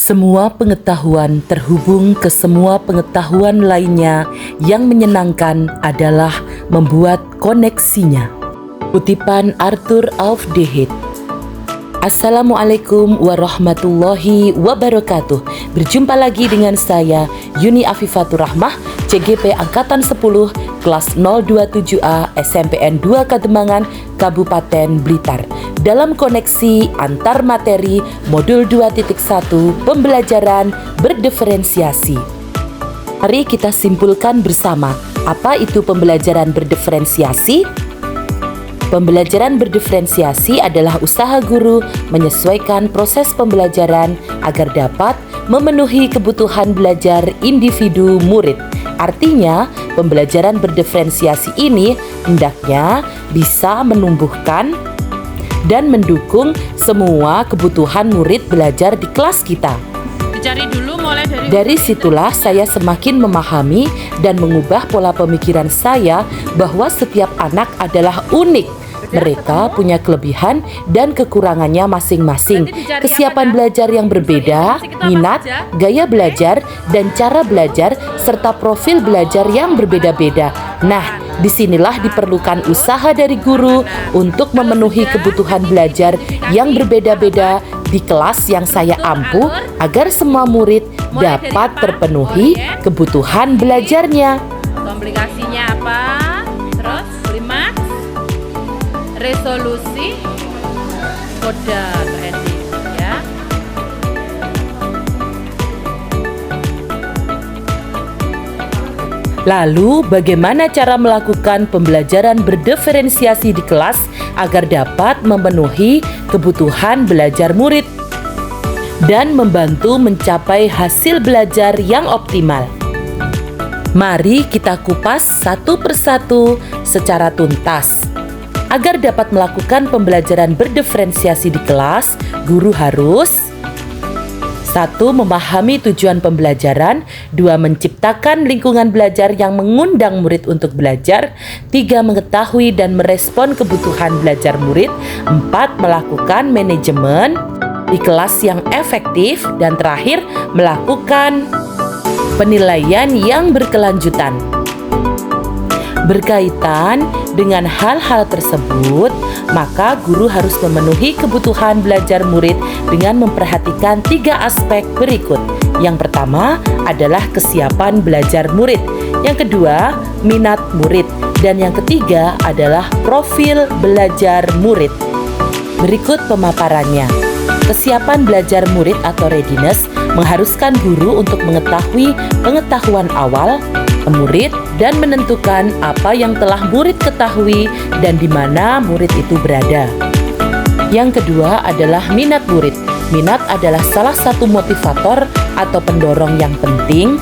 Semua pengetahuan terhubung ke semua pengetahuan lainnya yang menyenangkan adalah membuat koneksinya. Kutipan Arthur auf de Hit. Assalamualaikum warahmatullahi wabarakatuh. Berjumpa lagi dengan saya Yuni Afifatur Rahmah, CGP Angkatan 10, kelas 027A, SMPN 2 Kademangan, Kabupaten Blitar, dalam koneksi antar materi modul 2.1 pembelajaran berdiferensiasi. Mari kita simpulkan bersama, apa itu pembelajaran berdiferensiasi? Pembelajaran berdiferensiasi adalah usaha guru menyesuaikan proses pembelajaran agar dapat memenuhi kebutuhan belajar individu murid. Artinya, pembelajaran berdiferensiasi ini hendaknya bisa menumbuhkan dan mendukung semua kebutuhan murid belajar di kelas kita. Dicari dulu mulai dari situlah saya semakin memahami dan mengubah pola pemikiran saya bahwa setiap anak adalah unik. Mereka punya kelebihan dan kekurangannya masing-masing. Kesiapan belajar yang berbeda, minat, gaya belajar, dan cara belajar, serta profil belajar yang berbeda-beda. Nah, disinilah diperlukan usaha dari guru untuk memenuhi kebutuhan belajar yang berbeda-beda di kelas yang saya ampu agar semua murid dapat terpenuhi kebutuhan belajarnya. Komplikasinya apa? Terus klimaks, resolusi, koda ending, ya. Lalu, bagaimana cara melakukan pembelajaran berdiferensiasi di kelas agar dapat memenuhi kebutuhan belajar murid dan membantu mencapai hasil belajar yang optimal? Mari kita kupas satu persatu secara tuntas. Agar dapat melakukan pembelajaran berdiferensiasi di kelas, guru harus 1. Memahami tujuan pembelajaran. 2. Menciptakan lingkungan belajar yang mengundang murid untuk belajar. 3. Mengetahui dan merespon kebutuhan belajar murid. 4. Melakukan manajemen di kelas yang efektif. Dan terakhir, melakukan penilaian yang berkelanjutan. Berkaitan dengan hal-hal tersebut, maka guru harus memenuhi kebutuhan belajar murid dengan memperhatikan 3 aspek berikut. Yang pertama adalah kesiapan belajar murid, yang kedua minat murid, dan yang ketiga adalah profil belajar murid. Berikut pemaparannya. Kesiapan belajar murid atau readiness mengharuskan guru untuk mengetahui pengetahuan awal murid dan menentukan apa yang telah murid ketahui dan di mana murid itu berada. Yang kedua adalah minat murid. Minat adalah salah satu motivator atau pendorong yang penting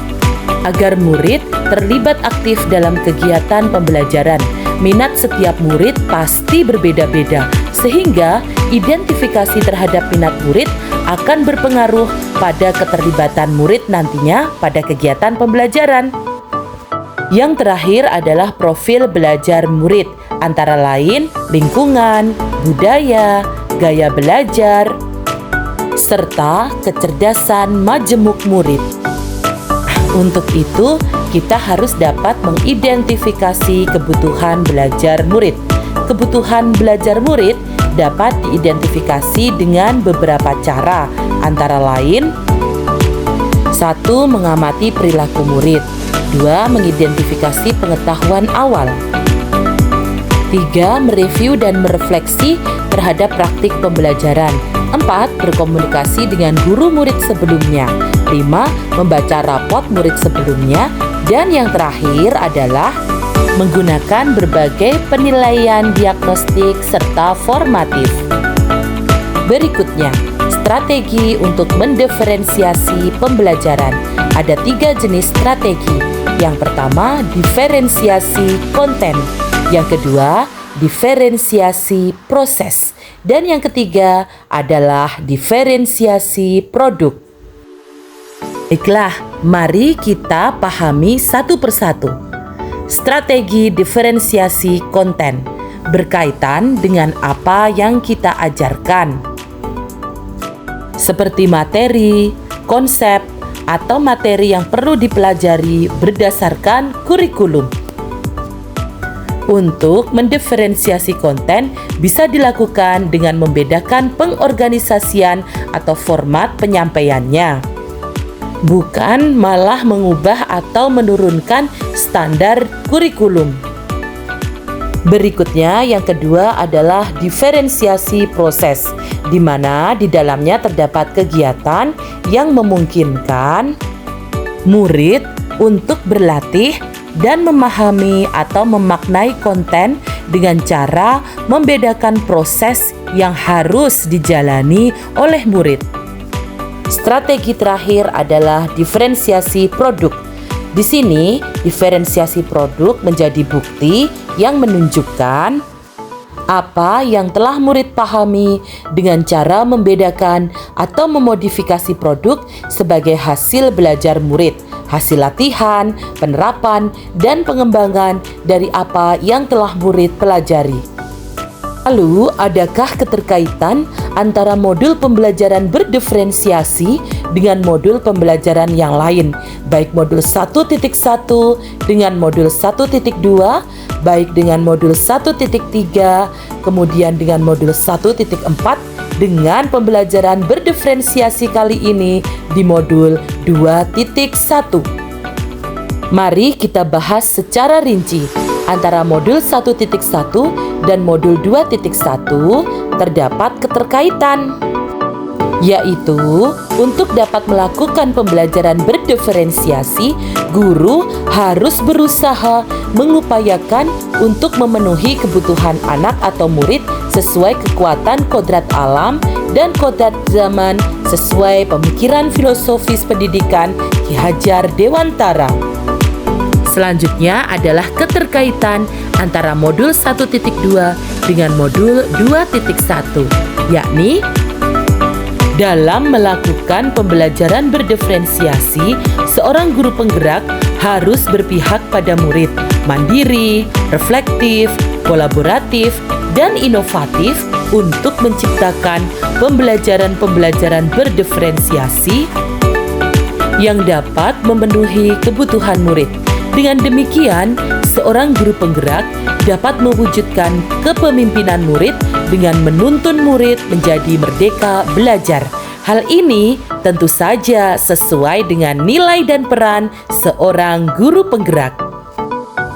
agar murid terlibat aktif dalam kegiatan pembelajaran. Minat setiap murid pasti berbeda-beda, sehingga identifikasi terhadap minat murid akan berpengaruh pada keterlibatan murid nantinya pada kegiatan pembelajaran. Yang terakhir adalah profil belajar murid, antara lain lingkungan, budaya, gaya belajar, serta kecerdasan majemuk murid. Untuk itu, kita harus dapat mengidentifikasi kebutuhan belajar murid. Kebutuhan belajar murid dapat diidentifikasi dengan beberapa cara, antara lain 1. Mengamati perilaku murid. 2. Mengidentifikasi pengetahuan awal. 3. Mereview dan merefleksi terhadap praktik pembelajaran. 4. Berkomunikasi dengan guru murid sebelumnya. 5. Membaca rapot murid sebelumnya. Dan yang terakhir adalah menggunakan berbagai penilaian diagnostik serta formatif. Berikutnya, strategi untuk mendiferensiasi pembelajaran. Ada 3 jenis strategi. Yang pertama, diferensiasi konten. Yang kedua, diferensiasi proses. Dan yang ketiga adalah diferensiasi produk. Baiklah, mari kita pahami satu persatu. Strategi diferensiasi konten berkaitan dengan apa yang kita ajarkan, seperti materi, konsep, atau materi yang perlu dipelajari berdasarkan kurikulum. Untuk mendiferensiasi konten bisa dilakukan dengan membedakan pengorganisasian atau format penyampaiannya, bukan malah mengubah atau menurunkan standar kurikulum. Berikutnya yang kedua adalah diferensiasi proses, di mana di dalamnya terdapat kegiatan yang memungkinkan murid untuk berlatih dan memahami atau memaknai konten dengan cara membedakan proses yang harus dijalani oleh murid. Strategi terakhir adalah diferensiasi produk. Di sini, diferensiasi produk menjadi bukti yang menunjukkan apa yang telah murid pahami dengan cara membedakan atau memodifikasi produk sebagai hasil belajar murid, hasil latihan, penerapan, dan pengembangan dari apa yang telah murid pelajari. Lalu, adakah keterkaitan antara modul pembelajaran berdiferensiasi dengan modul pembelajaran yang lain, baik modul 1.1 dengan modul 1.2, baik dengan modul 1.3, kemudian dengan modul 1.4, dengan pembelajaran berdiferensiasi kali ini di modul 2.1. Mari kita bahas secara rinci. Antara modul 1.1 dan modul 2.1 terdapat keterkaitan, yaitu untuk dapat melakukan pembelajaran berdiferensiasi, guru harus berusaha mengupayakan untuk memenuhi kebutuhan anak atau murid sesuai kekuatan kodrat alam dan kodrat zaman sesuai pemikiran filosofis pendidikan Ki Hajar Dewantara. Selanjutnya adalah keterkaitan antara modul 1.2 dengan modul 2.1, yakni dalam melakukan pembelajaran berdiferensiasi, seorang guru penggerak harus berpihak pada murid, mandiri, reflektif, kolaboratif, dan inovatif untuk menciptakan pembelajaran-pembelajaran berdiferensiasi yang dapat memenuhi kebutuhan murid. Dengan demikian, seorang guru penggerak dapat mewujudkan kepemimpinan murid dengan menuntun murid menjadi merdeka belajar. Hal ini tentu saja sesuai dengan nilai dan peran seorang guru penggerak.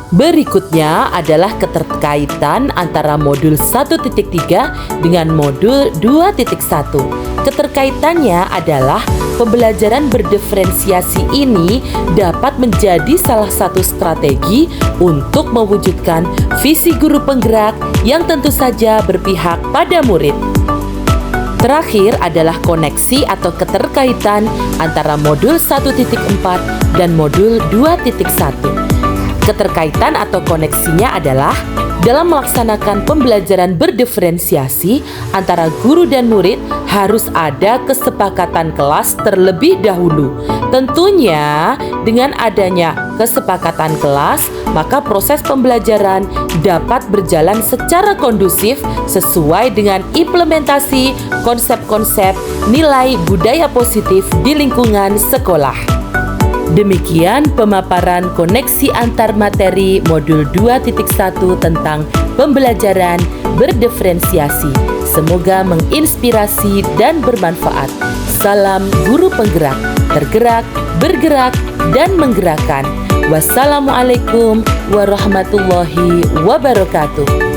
Berikutnya adalah keterkaitan antara modul 1.3 dengan modul 2.1. Keterkaitannya adalah pembelajaran berdiferensiasi ini dapat menjadi salah satu strategi untuk mewujudkan visi guru penggerak yang tentu saja berpihak pada murid. Terakhir adalah koneksi atau keterkaitan antara modul 1.4 dan modul 2.1. Keterkaitan atau koneksinya adalah dalam melaksanakan pembelajaran berdiferensiasi antara guru dan murid harus ada kesepakatan kelas terlebih dahulu. Tentunya dengan adanya kesepakatan kelas, maka proses pembelajaran dapat berjalan secara kondusif sesuai dengan implementasi konsep-konsep nilai budaya positif di lingkungan sekolah. Demikian pemaparan koneksi antar materi modul 2.1 tentang pembelajaran berdiferensiasi. Semoga menginspirasi dan bermanfaat. Salam guru penggerak, tergerak, bergerak, dan menggerakkan. Wassalamualaikum warahmatullahi wabarakatuh.